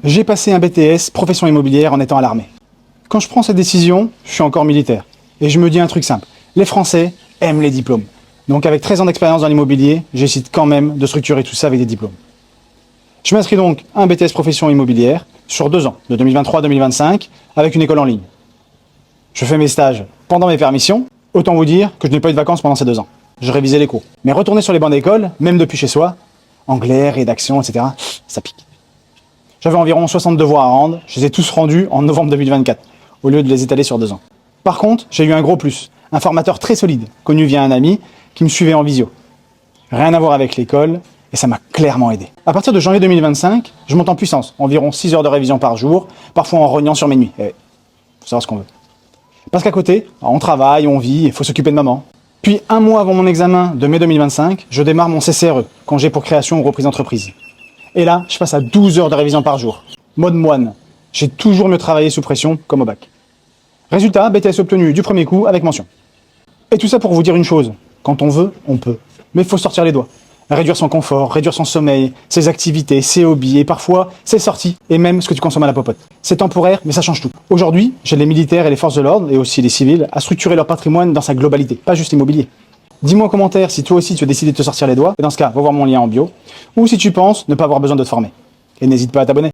J'ai passé un BTS, profession immobilière, en étant à l'armée. Quand je prends cette décision, je suis encore militaire. Et je me dis un truc simple. Les Français aiment les diplômes. Donc avec 13 ans d'expérience dans l'immobilier, j'hésite quand même de structurer tout ça avec des diplômes. Je m'inscris donc à un BTS profession immobilière sur 2 ans, de 2023 à 2025, avec une école en ligne. Je fais mes stages pendant mes permissions. Autant vous dire que je n'ai pas eu de vacances pendant ces 2 ans. Je révisais les cours. Mais retourner sur les bancs d'école, même depuis chez soi, anglais, rédaction, etc., ça pique. J'avais environ 60 devoirs à rendre, je les ai tous rendus en novembre 2024, au lieu de les étaler sur 2 ans. Par contre, j'ai eu un gros plus, un formateur très solide, connu via un ami, qui me suivait en visio. Rien à voir avec l'école, et ça m'a clairement aidé. À partir de janvier 2025, je monte en puissance, environ 6 heures de révision par jour, parfois en rognant sur mes nuits. Faut savoir ce qu'on veut. Parce qu'à côté, on travaille, on vit, il faut s'occuper de maman. Puis 1 mois avant mon examen de mai 2025, je démarre mon CCRE, congé pour création ou reprise d'entreprise. Et là, je passe à 12 heures de révision par jour. Mode moine. J'ai toujours mieux travaillé sous pression, comme au bac. Résultat, BTS obtenu du premier coup avec mention. Et tout ça pour vous dire une chose. Quand on veut, on peut. Mais il faut sortir les doigts. Réduire son confort, réduire son sommeil, ses activités, ses hobbies et parfois ses sorties et même ce que tu consommes à la popote. C'est temporaire, mais ça change tout. Aujourd'hui, j'aide les militaires et les forces de l'ordre, et aussi les civils, à structurer leur patrimoine dans sa globalité, pas juste l'immobilier. Dis-moi en commentaire si toi aussi tu as décidé de te sortir les doigts, et dans ce cas, va voir mon lien en bio, ou si tu penses ne pas avoir besoin de te former. Et n'hésite pas à t'abonner.